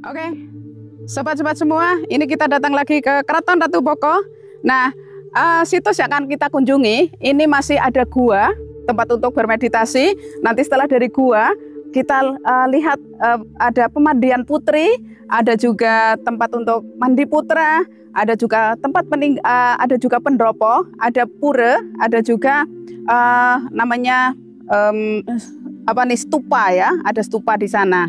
Oke, sobat-sobat semua, ini kita datang lagi ke Keraton Ratu Boko. Nah, situs yang akan kita kunjungi, ini masih ada gua, tempat untuk bermeditasi. Nanti setelah dari gua, kita lihat ada pemandian putri, ada juga tempat untuk mandi putra, ada juga tempat ada juga pendopo, ada pura, ada juga namanya stupa ya, ada stupa di sana.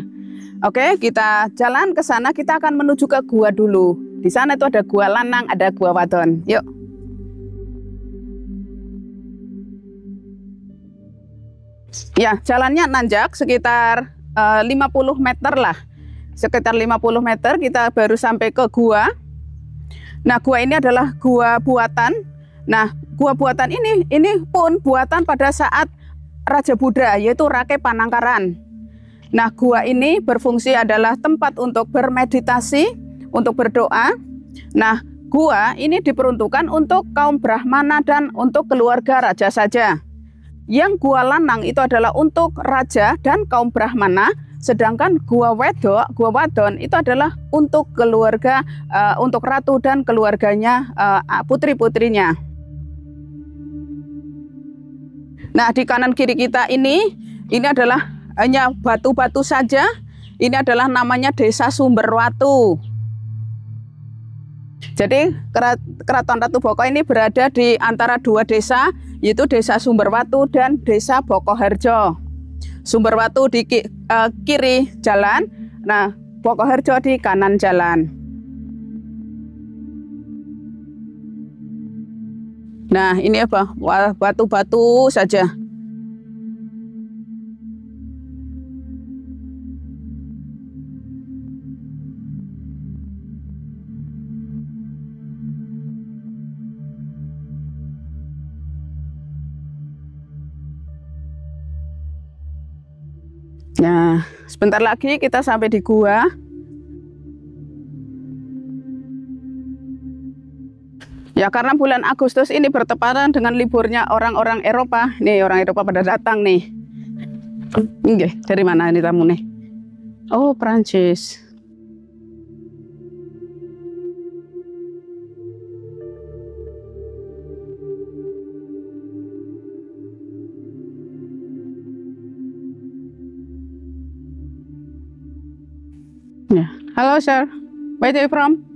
Oke, kita jalan ke sana. Kita akan menuju ke gua dulu. Di sana itu ada gua lanang, ada gua wadon. Yuk. Ya, jalannya nanjak sekitar 50 meter lah. Sekitar 50 meter kita baru sampai ke gua. Nah, gua ini adalah gua buatan. Nah, gua buatan ini pun buatan pada saat Raja Buddha, yaitu Rake Panangkaran. Nah, gua ini berfungsi adalah tempat untuk bermeditasi, untuk berdoa. Nah, gua ini diperuntukkan untuk kaum Brahmana dan untuk keluarga raja saja. Yang gua lanang itu adalah untuk raja dan kaum Brahmana, sedangkan gua wadon itu adalah untuk keluarga, untuk ratu dan keluarganya, putri-putrinya. Nah, di kanan kiri kita ini adalah hanya batu-batu saja. Ini adalah namanya Desa Sumberwatu. Jadi Keraton Ratu Boko ini berada di antara dua desa, yaitu Desa Sumberwatu dan Desa Bokoharjo. Sumberwatu di kiri jalan, nah Bokoharjo di kanan jalan. Nah, ini apa? Batu-batu saja. Nah, sebentar lagi kita sampai di gua. Ya, karena bulan Agustus ini bertepatan dengan liburnya orang-orang Eropa. Nih, orang Eropa pada datang nih. Oke, dari mana ini tamu nih? Oh, Prancis. Yeah. Hello, sir. Where are you from?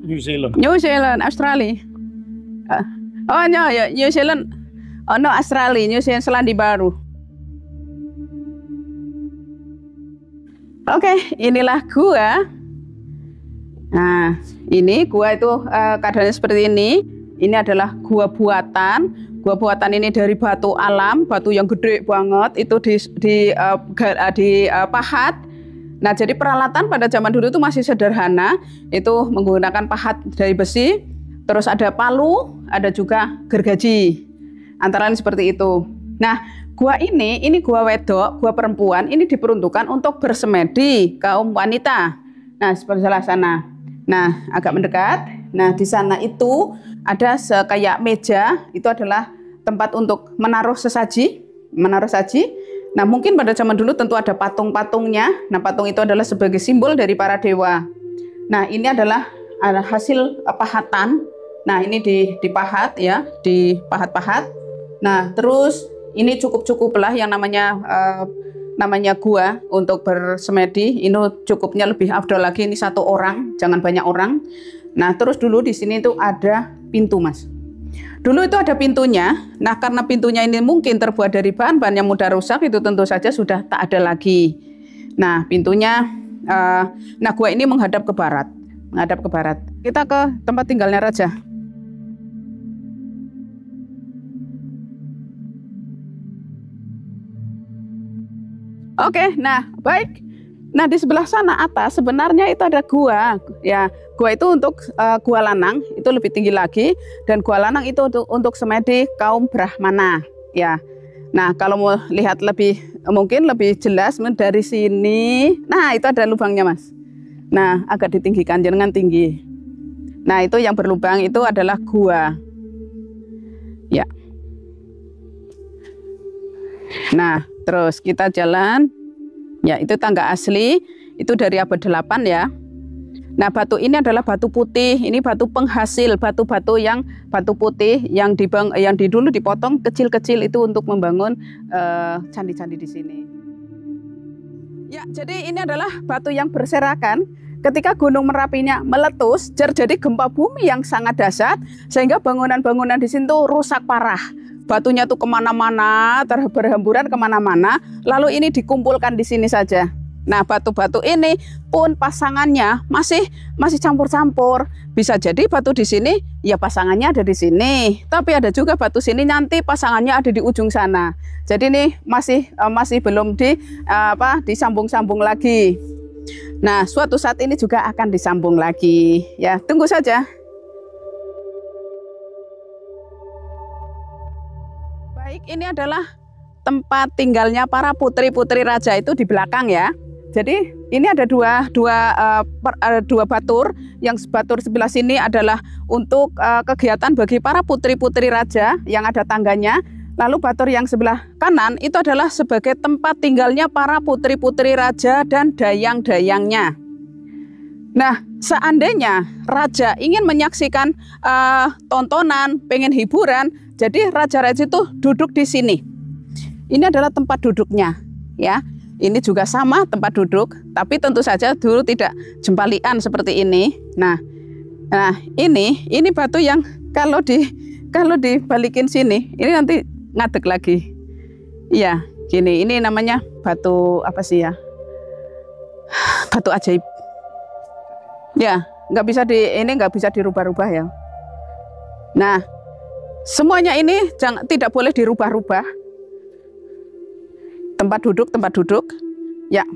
New Zealand. New Zealand, Australia. Oh no, ya New Zealand. Oh no, Australia, New Zealand, Selandia Baru. Oke, inilah gua. Nah, ini gua itu keadaannya seperti ini. Ini adalah gua buatan. Gua buatan ini dari batu alam, batu yang gede banget. Itu dipahat. Nah, jadi peralatan pada zaman dulu itu masih sederhana, itu menggunakan pahat dari besi, terus ada palu, ada juga gergaji, antara lain seperti itu. Nah, gua ini gua wedok, gua perempuan, ini diperuntukkan untuk bersemedi kaum wanita. Nah, seperti sebelah sana. Nah, agak mendekat. Nah, di sana itu ada kayak meja, itu adalah tempat untuk menaruh sesaji, Nah, mungkin pada zaman dulu tentu ada patung-patungnya. Nah, patung itu adalah sebagai simbol dari para dewa. Nah, ini adalah hasil pahatan. Nah, ini dipahat ya, dipahat-pahat. Nah, terus ini cukup-cukuplah yang namanya gua untuk bersemedi. Ini cukupnya lebih afdol lagi, ini satu orang, jangan banyak orang. Nah, terus dulu di sini itu ada pintu, Mas. Dulu itu ada pintunya. Nah, karena pintunya ini mungkin terbuat dari bahan-bahan yang mudah rusak, itu tentu saja sudah tak ada lagi. Nah, pintunya, nah gua ini menghadap ke barat. Kita ke tempat tinggalnya raja. Oke, nah baik. Nah, di sebelah sana atas sebenarnya itu ada gua. Ya, gua itu untuk gua lanang itu lebih tinggi lagi, dan gua lanang itu untuk semedi kaum Brahmana. Ya. Nah, kalau mau lihat mungkin lebih jelas dari sini. Nah, itu ada lubangnya, Mas. Nah, agak ditinggikan, jangan tinggi. Nah, itu yang berlubang itu adalah gua. Ya. Nah, terus kita jalan. Ya, itu tangga asli, itu dari abad 8 ya. Nah, batu ini adalah batu putih. Ini batu penghasil, batu-batu yang batu putih yang dulu dipotong kecil-kecil itu untuk membangun candi-candi di sini. Ya, jadi ini adalah batu yang berserakan. Ketika Gunung Merapinya meletus, terjadi gempa bumi yang sangat dahsyat, sehingga bangunan-bangunan di sini tuh rusak parah. Batunya tuh kemana-mana, berhamburan kemana-mana. Lalu ini dikumpulkan di sini saja. Nah, batu-batu ini pun pasangannya masih campur-campur. Bisa jadi batu di sini, ya pasangannya ada di sini. Tapi ada juga batu sini nanti pasangannya ada di ujung sana. Jadi ini masih belum disambung-sambung lagi. Nah, suatu saat ini juga akan disambung lagi. Ya, tunggu saja. Baik, ini adalah tempat tinggalnya para putri-putri raja itu di belakang ya. Jadi ini ada dua batur. Yang batur sebelah sini adalah untuk kegiatan bagi para putri-putri raja yang ada tangganya. Lalu batur yang sebelah kanan itu adalah sebagai tempat tinggalnya para putri-putri raja dan dayang-dayangnya. Nah, seandainya raja ingin menyaksikan tontonan, pengen hiburan, jadi raja-raja itu duduk di sini. Ini adalah tempat duduknya, ya. Ini juga sama tempat duduk, tapi tentu saja dulu tidak jempalian seperti ini. Nah, ini batu yang kalau dibalikin sini, ini nanti ngadeg lagi. Iya, gini. Ini namanya batu apa sih ya? Batu ajaib. Ya, nggak bisa dirubah-rubah ya. Nah, semuanya ini tidak boleh dirubah-rubah. Tempat duduk. Ya,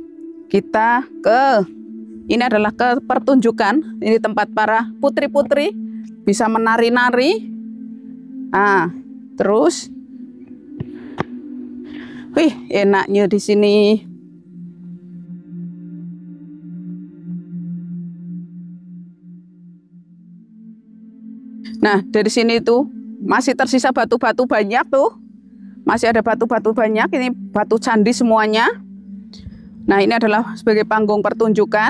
kita ini adalah ke pertunjukan. Ini tempat para putri-putri bisa menari-nari. Terus, wih, enaknya di sini. Nah, dari sini tuh masih tersisa batu-batu banyak tuh. Masih ada batu-batu banyak, ini batu candi semuanya. Nah, ini adalah sebagai panggung pertunjukan.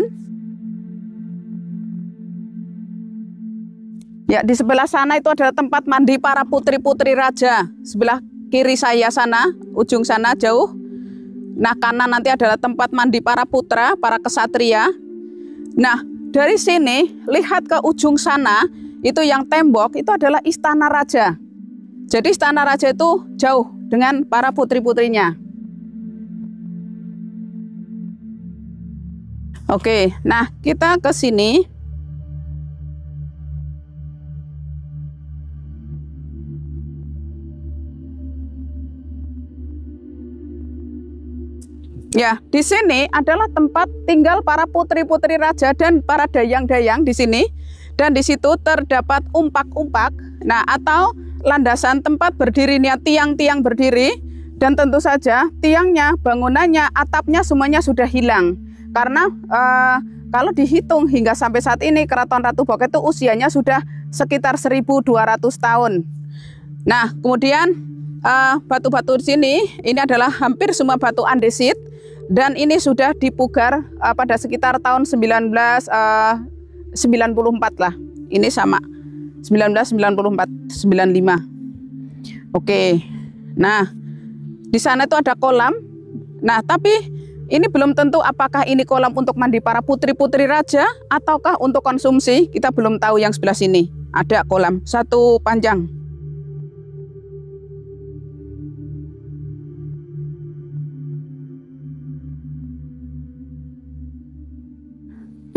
Ya, di sebelah sana itu adalah tempat mandi para putri-putri raja. Sebelah kiri saya sana, ujung sana jauh. Nah, kanan nanti adalah tempat mandi para putra, para kesatria. Nah, dari sini, lihat ke ujung sana, itu yang tembok, itu adalah istana raja. Jadi istana raja itu jauh dengan para putri-putrinya. Oke, nah kita ke sini. Ya, di sini adalah tempat tinggal para putri-putri raja dan para dayang-dayang di sini. Dan di situ terdapat umpak-umpak. Nah, atau landasan tempat berdirinya tiang-tiang berdiri, dan tentu saja tiangnya, bangunannya, atapnya semuanya sudah hilang karena kalau dihitung hingga sampai saat ini Keraton Ratu Boko itu usianya sudah sekitar 1.200 tahun. Nah, kemudian batu-batu di sini ini adalah hampir semua batu andesit dan ini sudah dipugar pada sekitar tahun 1994 lah. Ini sama 1994, 95. Oke. Nah, di sana itu ada kolam. Nah, tapi ini belum tentu apakah ini kolam untuk mandi para putri-putri raja ataukah untuk konsumsi. Kita belum tahu. Yang sebelah sini ada kolam satu panjang.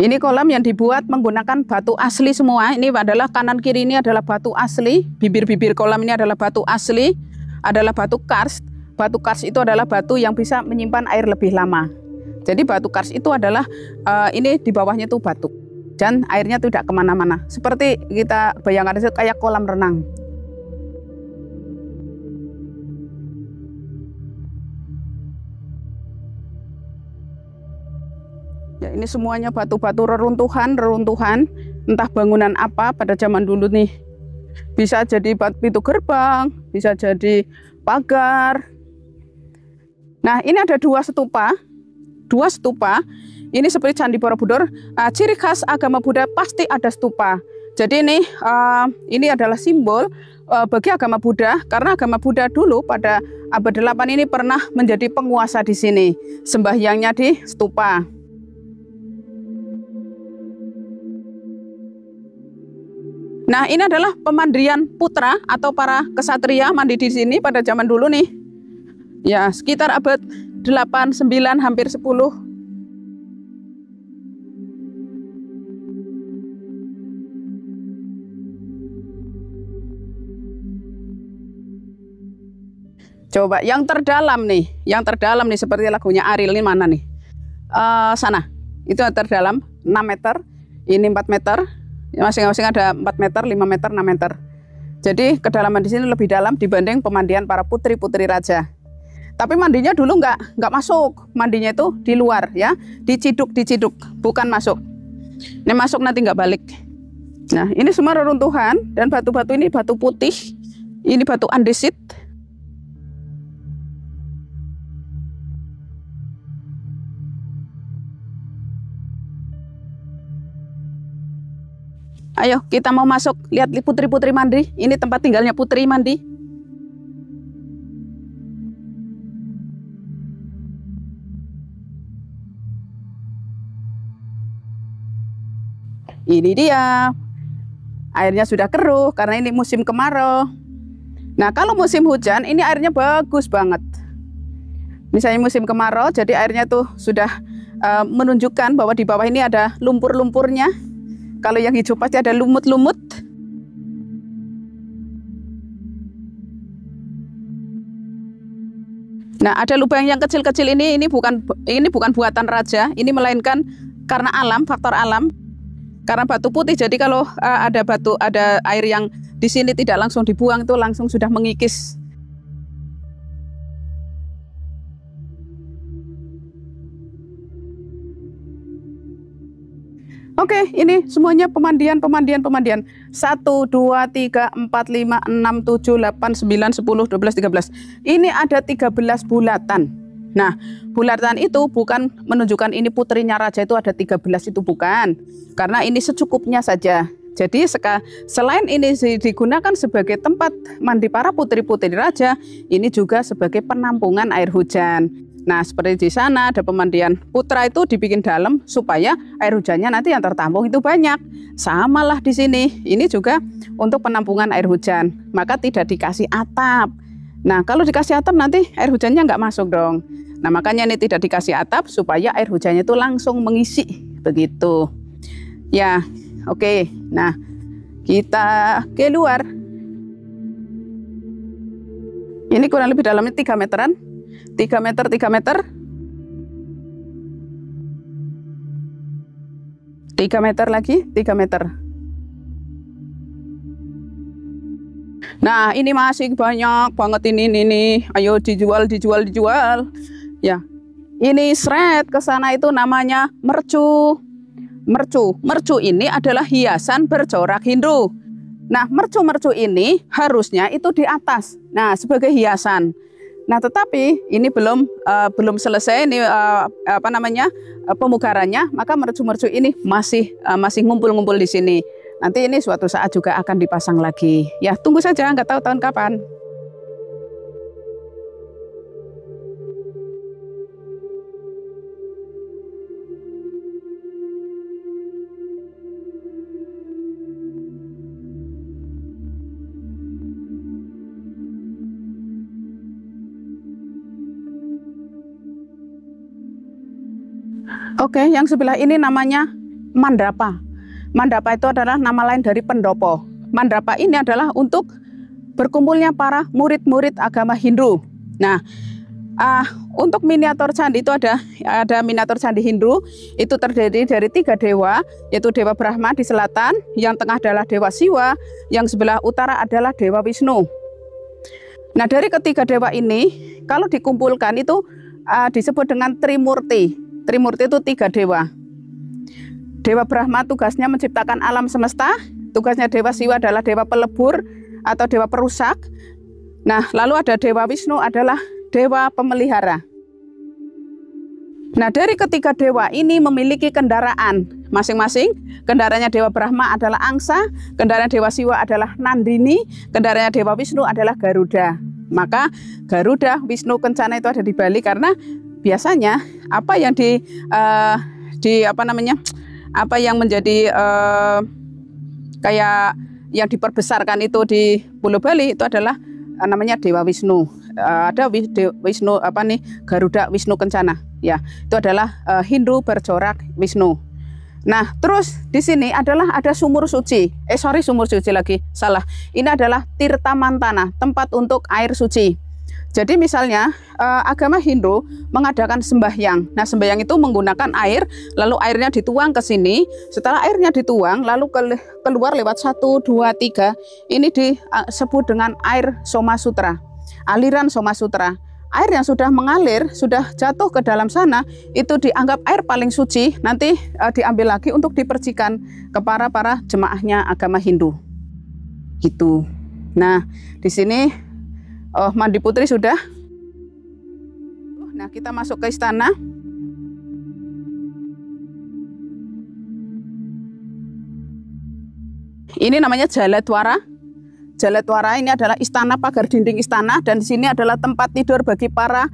Ini kolam yang dibuat menggunakan batu asli semua. Ini adalah kanan kiri ini adalah batu asli. Bibir-bibir kolam ini adalah batu asli. Adalah batu karst. Batu karst itu adalah batu yang bisa menyimpan air lebih lama. Jadi batu karst itu adalah ini di bawahnya itu batu. Dan airnya tidak kemana-mana. Seperti kita bayangkan itu kayak kolam renang. Ya, ini semuanya batu-batu reruntuhan, entah bangunan apa pada zaman dulu nih. Bisa jadi pintu gerbang, bisa jadi pagar. Nah, ini ada dua stupa. Ini seperti Candi Borobudur. Ciri khas agama Buddha pasti ada stupa. Jadi ini adalah simbol bagi agama Buddha, karena agama Buddha dulu pada abad 8 ini pernah menjadi penguasa di sini. Sembahyangnya di stupa. Nah, ini adalah pemandian putra atau para kesatria mandi di sini pada zaman dulu nih. Ya, sekitar abad 8, 9, hampir 10. Coba yang terdalam nih seperti lagunya Ariel ini mana nih? Sana, itu terdalam 6 meter, ini 4 meter. Masing-masing ada 4 meter, 5 meter, 6 meter. Jadi kedalaman di sini lebih dalam dibanding pemandian para putri-putri raja. Tapi mandinya dulu nggak masuk, mandinya itu di luar ya, diciduk, bukan masuk. Ini masuk nanti nggak balik. Nah, ini semua reruntuhan dan batu-batu ini batu putih, ini batu andesit. Ayo kita mau masuk, lihat putri-putri mandi. Ini tempat tinggalnya putri mandi. Ini dia, airnya sudah keruh karena ini musim kemarau. Nah, kalau musim hujan ini airnya bagus banget. Misalnya musim kemarau, jadi airnya tuh sudah menunjukkan bahwa di bawah ini ada lumpur-lumpurnya. Kalau yang hijau pasti ada lumut-lumut. Nah, ada lubang yang kecil-kecil ini bukan buatan raja, ini melainkan karena alam, faktor alam. Karena batu putih, jadi kalau ada air yang di sini tidak langsung dibuang, itu langsung sudah mengikis. Oke, ini semuanya pemandian. 1, 2, 3, 4, 5, 6, 7, 8, 9, 10, 12, 13. Ini ada 13 bulatan. Nah, bulatan itu bukan menunjukkan ini putrinya raja itu ada 13, itu bukan. Karena ini secukupnya saja. Jadi selain ini digunakan sebagai tempat mandi para putri-putri raja, ini juga sebagai penampungan air hujan. Nah, seperti di sana ada pemandian putra itu dibikin dalam supaya air hujannya nanti yang tertampung itu banyak. Samalah di sini. Ini juga untuk penampungan air hujan. Maka tidak dikasih atap. Nah, kalau dikasih atap nanti air hujannya nggak masuk dong. Nah, makanya ini tidak dikasih atap supaya air hujannya itu langsung mengisi. Begitu. Ya, oke. Nah, kita keluar. Ini kurang lebih dalamnya 3 meteran. 3 meter, 3 meter. 3 meter lagi, 3 meter. Nah, ini masih banyak banget ini. Ayo dijual. Ya. Ini seret ke sana itu namanya mercu. Mercu ini adalah hiasan bercorak Hindu. Nah, mercu ini harusnya itu di atas. Nah, sebagai hiasan. Nah, tetapi ini belum selesai ini pemugarannya, maka mercu ini masih ngumpul-ngumpul di sini. Nanti ini suatu saat juga akan dipasang lagi. Ya, tunggu saja, nggak tahu tahun kapan. Oke, yang sebelah ini namanya Mandapa. Mandapa itu adalah nama lain dari pendopo. Mandapa ini adalah untuk berkumpulnya para murid-murid agama Hindu. Nah, untuk miniatur candi itu ada miniatur candi Hindu. Itu terdiri dari 3 dewa, yaitu Dewa Brahma di selatan, yang tengah adalah Dewa Siwa, yang sebelah utara adalah Dewa Wisnu. Nah, dari ketiga dewa ini, kalau dikumpulkan itu disebut dengan Trimurti. Trimurti itu 3 dewa. Dewa Brahma tugasnya menciptakan alam semesta. Tugasnya Dewa Siwa adalah dewa pelebur atau dewa perusak. Nah, lalu ada Dewa Wisnu adalah dewa pemelihara. Nah, dari ketiga dewa ini memiliki kendaraan masing-masing. Kendaraannya Dewa Brahma adalah Angsa, kendaraan Dewa Siwa adalah Nandini, kendaraannya Dewa Wisnu adalah Garuda. Maka Garuda, Wisnu, Kencana itu ada di Bali karena biasanya apa yang apa yang menjadi kayak yang diperbesarkan itu di Pulau Bali itu adalah namanya Dewa Wisnu. Ada Wisnu Garuda, Wisnu, Kencana. Ya, itu adalah Hindu bercorak Wisnu. Nah, terus di sini ada sumur suci. Sumur suci lagi, salah. Ini adalah Tirta Mantana, tempat untuk air suci. Jadi misalnya agama Hindu mengadakan sembahyang. Nah, sembahyang itu menggunakan air, lalu airnya dituang ke sini. Setelah airnya dituang, lalu keluar lewat 1, 2, 3. Ini disebut dengan air Soma Sutra, aliran Soma Sutra. Air yang sudah mengalir, sudah jatuh ke dalam sana, itu dianggap air paling suci, nanti diambil lagi untuk dipercikan ke para jemaahnya agama Hindu. Gitu. Nah, di sini mandi putri sudah. Nah, kita masuk ke istana. Ini namanya Jaladwara. Jaladwara ini adalah istana, pagar dinding istana, dan di sini adalah tempat tidur bagi para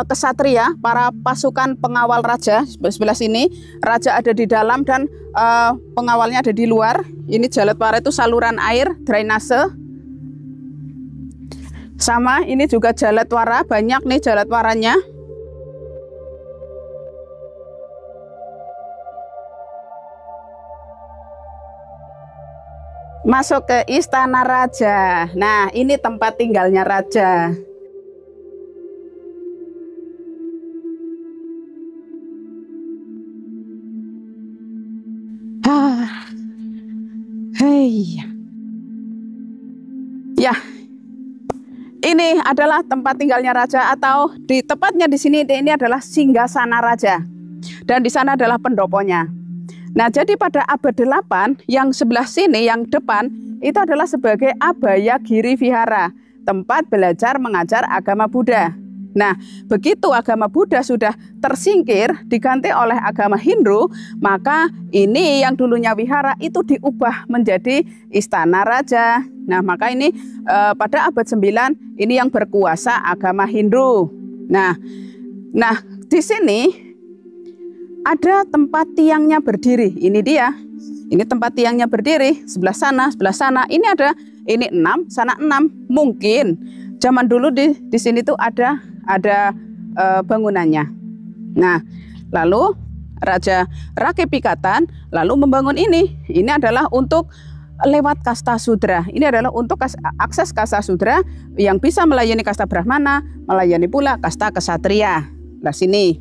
kesatria, para pasukan pengawal raja. Sebelah sini raja ada di dalam dan pengawalnya ada di luar. Ini Jaladwara itu saluran air, drainase. Sama ini juga Jaladwara, banyak nih Jaladwaranya. Masuk ke istana raja. Nah, ini tempat tinggalnya raja. Hei. Ya. Ini adalah tempat tinggalnya raja, atau tepatnya di sini ini adalah singgasana raja. Dan di sana adalah pendoponya. Nah, jadi pada abad 8 yang sebelah sini, yang depan, itu adalah sebagai Abhaya Giri Vihara, tempat belajar mengajar agama Buddha. Nah, begitu agama Buddha sudah tersingkir, diganti oleh agama Hindu, maka ini yang dulunya wihara itu diubah menjadi istana raja. Nah, maka ini pada abad 9 ini yang berkuasa agama Hindu. Nah, di sini ada tempat tiangnya berdiri. Ini dia. Ini tempat tiangnya berdiri. Sebelah sana, sebelah sana. Ini ada, ini 6, sana 6. Mungkin zaman dulu di sini tuh ada bangunannya. Nah, lalu Raja Rakepikatan lalu membangun ini. Ini adalah untuk lewat kasta sudra. Ini adalah untuk akses kasta sudra yang bisa melayani kasta Brahmana, melayani pula kasta kesatria. Nah, sini.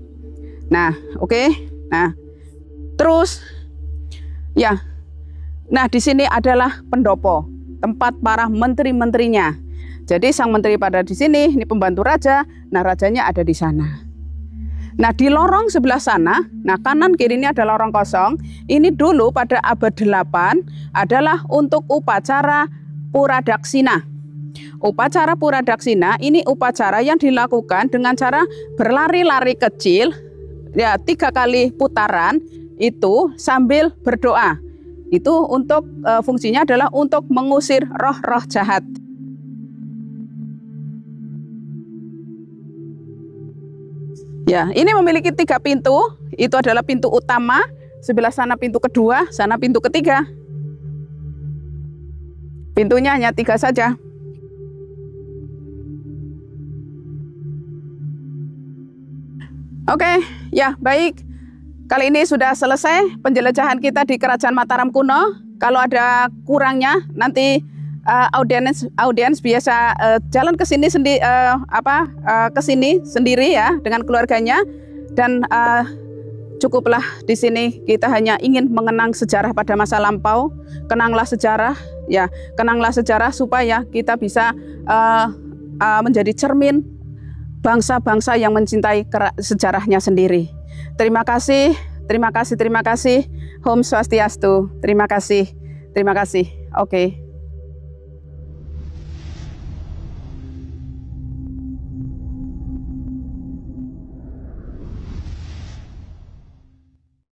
Nah, oke. Nah, terus ya. Nah, di sini adalah pendopo, tempat para menteri-menterinya. Jadi sang menteri pada di sini, ini pembantu raja. Nah, rajanya ada di sana. Nah, di lorong sebelah sana, nah kanan kiri ini adalah lorong kosong. Ini dulu pada abad 8 adalah untuk upacara Puradaksina. Upacara Puradaksina ini upacara yang dilakukan dengan cara berlari-lari kecil, ya 3 kali putaran itu sambil berdoa. Itu untuk fungsinya adalah untuk mengusir roh-roh jahat. Ya, ini memiliki 3 pintu. Itu adalah pintu utama, sebelah sana pintu kedua, sana pintu ketiga. Pintunya hanya 3 saja. Oke, ya baik. Kali ini sudah selesai penjelajahan kita di Kerajaan Mataram kuno. Kalau ada kurangnya, nanti audiens biasa jalan ke sini sendiri ya dengan keluarganya, dan cukuplah di sini kita hanya ingin mengenang sejarah pada masa lampau. Kenanglah sejarah, ya kenanglah sejarah supaya kita bisa menjadi cermin bangsa-bangsa yang mencintai sejarahnya sendiri. Terima kasih, terima kasih, terima kasih. Om Swastiastu. Terima kasih, terima kasih. Oke.